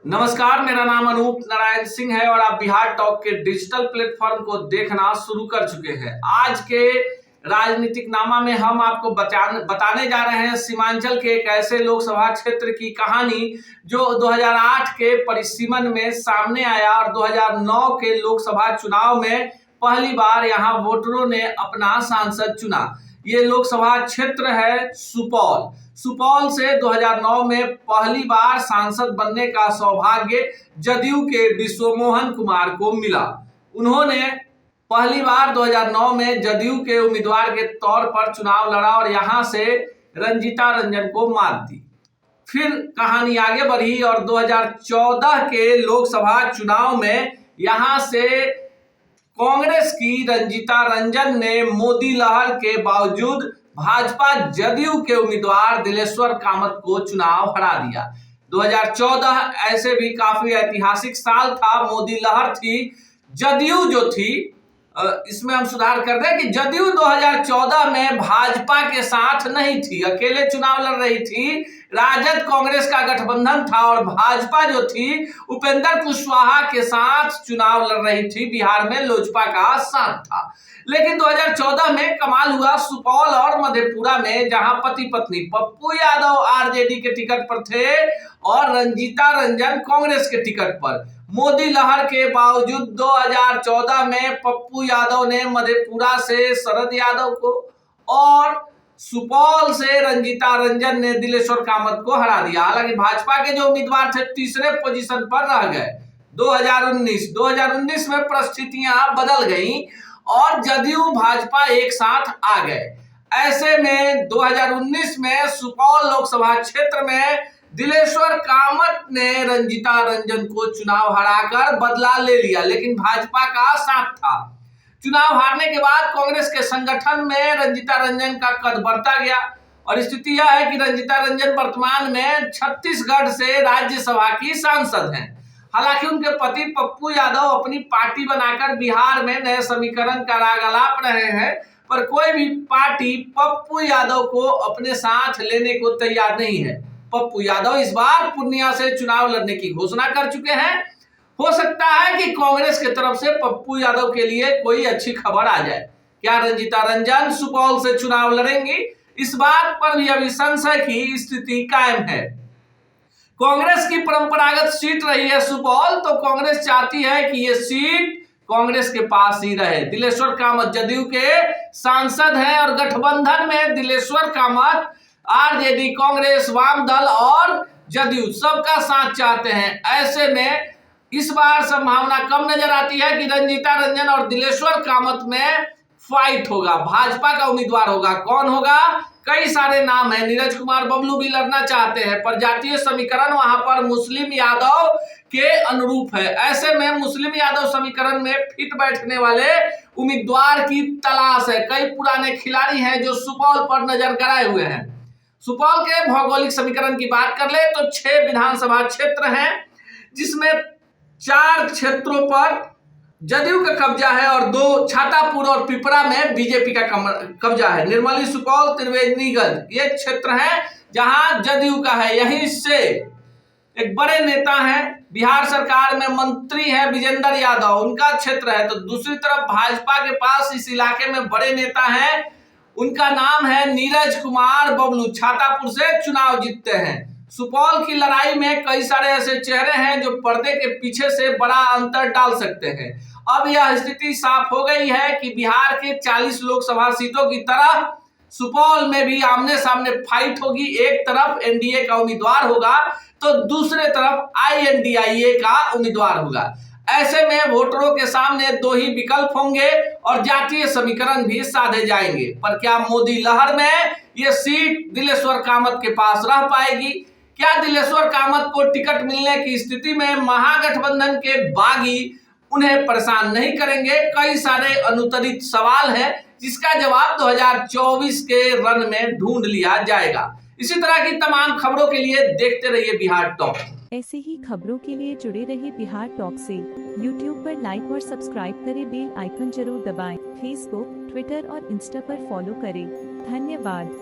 नमस्कार, मेरा नाम अनूप नारायण सिंह है और आप बिहार टॉक के डिजिटल प्लेटफॉर्म को देखना शुरू कर चुके हैं। आज के राजनीतिक नामा में हम आपको बताने जा रहे हैं सीमांचल के एक ऐसे लोकसभा क्षेत्र की कहानी जो 2008 के परिसीमन में सामने आया और 2009 के लोकसभा चुनाव में पहली बार यहां वोटरों ने अपना सांसद चुना। ये लोकसभा क्षेत्र है सुपौल से 2009 में पहली बार सांसद बनने का सौभाग्य जदयू के विश्वमोहन कुमार को मिला। उन्होंने पहली बार 2009 में जदयू के उम्मीदवार के तौर पर चुनाव लड़ा और यहां से रंजीता रंजन को मात दी। फिर कहानी आगे बढ़ी और 2014 के लोकसभा चुनाव में यहां से कांग्रेस की रंजीता रंजन ने मोदी लहर के बावजूद भाजपा जदयू के उम्मीदवार दिलेश्वर कामत को चुनाव हरा दिया। 2014 ऐसे भी काफी ऐतिहासिक साल था। मोदी लहर थी, जदयू जो थी, इसमें हम सुधार कर दें कि जदयू 2014 में भाजपा के साथ नहीं थी, अकेले चुनाव लड़ रही थी। राजद कांग्रेस का गठबंधन था और भाजपा जो थी उपेंद्र कुशवाहा के साथ चुनाव लड़ रही थी। बिहार में लोजपा का साथ था। लेकिन 2014 में कमाल हुआ सुपौल और मधेपुरा में, जहां पति पत्नी पप्पू यादव आरजेडी के टिकट पर थे और रंजीता रंजन कांग्रेस के टिकट पर। मोदी लहर के बावजूद 2014 में पप्पू यादव ने मधेपुरा से शरद यादव को और सुपौल से रंजीता रंजन ने दिलेश्वर कामत को हरा दिया। हालांकि भाजपा के जो उम्मीदवार थे तीसरे पोजीशन पर रह गए। 2019 में परिस्थितियां बदल गईं और जदयू भाजपा एक साथ आ गए। ऐसे में 2019 में सुपौल लोकसभा क्षेत्र में दिलेश्वर कामत ने रंजीता रंजन को चुनाव हराकर बदला ले लिया, लेकिन भाजपा का साथ था। चुनाव हारने के बाद कांग्रेस के संगठन में रंजीता रंजन का कद बढ़ता गया और स्थिति यह है कि रंजीता रंजन वर्तमान में छत्तीसगढ़ से राज्यसभा की सांसद हैं। हालांकि उनके पति पप्पू यादव अपनी पार्टी बनाकर बिहार में नए समीकरण का राग अलाप रहे हैं, पर कोई भी पार्टी पप्पू यादव को अपने साथ लेने को तैयार नहीं है। पप्पू यादव इस बार पूर्णिया से चुनाव लड़ने की घोषणा कर चुके हैं। हो सकता है कि कांग्रेस की तरफ से पप्पू यादव के लिए कोई अच्छी खबर आ जाए। क्या रंजीता रंजन सुपौल से चुनाव लड़ेंगी, इस बात पर भी अभी संशय की स्थिति कायम है। कांग्रेस की परंपरागत सीट रही है सुपौल, तो कांग्रेस चाहती है कि ये सीट कांग्रेस के पास ही रहे। दिलेश्वर कामत जदयू के सांसद हैं और गठबंधन में दिलेश्वर कामत आरजेडी, कांग्रेस, वाम दल और जदयू सबका साथ चाहते हैं। ऐसे में इस बार संभावना कम नजर आती है कि रंजीता रंजन और दिलेश्वर कामत में फाइट होगा। भाजपा का उम्मीदवार होगा, कौन होगा? कई सारे नाम हैं। नीरज कुमार बबलू भी लड़ना चाहते हैं, पर जातीय समीकरण वहां पर मुस्लिम यादव के अनुरूप है। ऐसे में मुस्लिम यादव समीकरण में फिट बैठने वाले उम्मीदवार की तलाश है। कई पुराने खिलाड़ी हैं जो सुपौल पर नजर गड़ाए हुए हैं। सुपौल के भौगोलिक समीकरण की बात कर ले तो 6 विधानसभा क्षेत्र हैं, जिसमें 4 क्षेत्रों पर जदयू का कब्जा है और 2 छातापुर और पिपरा में बीजेपी का कब्जा है। निर्मली, सुपौल, त्रिवेणीगंज ये क्षेत्र है जहां जदयू का है। यहीं से एक बड़े नेता हैं, बिहार सरकार में मंत्री हैं विजेंद्र यादव, उनका क्षेत्र है। तो दूसरी तरफ भाजपा के पास इस इलाके में बड़े नेता हैं, उनका नाम है नीरज कुमार बबलू, छातापुर से चुनाव जीतते हैं। सुपौल की लड़ाई में कई सारे ऐसे चेहरे हैं जो पर्दे के पीछे से बड़ा अंतर डाल सकते हैं। अब यह स्थिति साफ हो गई है कि बिहार के 40 लोकसभा सीटों की तरह सुपौल में भी आमने सामने फाइट होगी। एक तरफ एनडीए का उम्मीदवार होगा तो दूसरे तरफ आईएनडीआईए का उम्मीदवार होगा। ऐसे में वोटरों के सामने 2 ही विकल्प होंगे और जातीय समीकरण भी साधे जाएंगे। पर क्या मोदी लहर में ये सीट दिलेश्वर कामत के पास रह पाएगी? क्या दिलेश्वर कामत को टिकट मिलने की स्थिति में महागठबंधन के बागी उन्हें परेशान नहीं करेंगे? कई सारे अनुत्तरित सवाल हैं जिसका जवाब 2024 के रन में ढूंढ लिया जाएगा। इसी तरह की तमाम खबरों के लिए देखते रहिए बिहार टॉक। ऐसे ही खबरों के लिए जुड़े रहिए बिहार टॉक से। यूट्यूब पर लाइक और सब्सक्राइब करें, बेल आइकन जरूर दबाएं। फेसबुक, ट्विटर और इंस्टा पर फॉलो करें। धन्यवाद।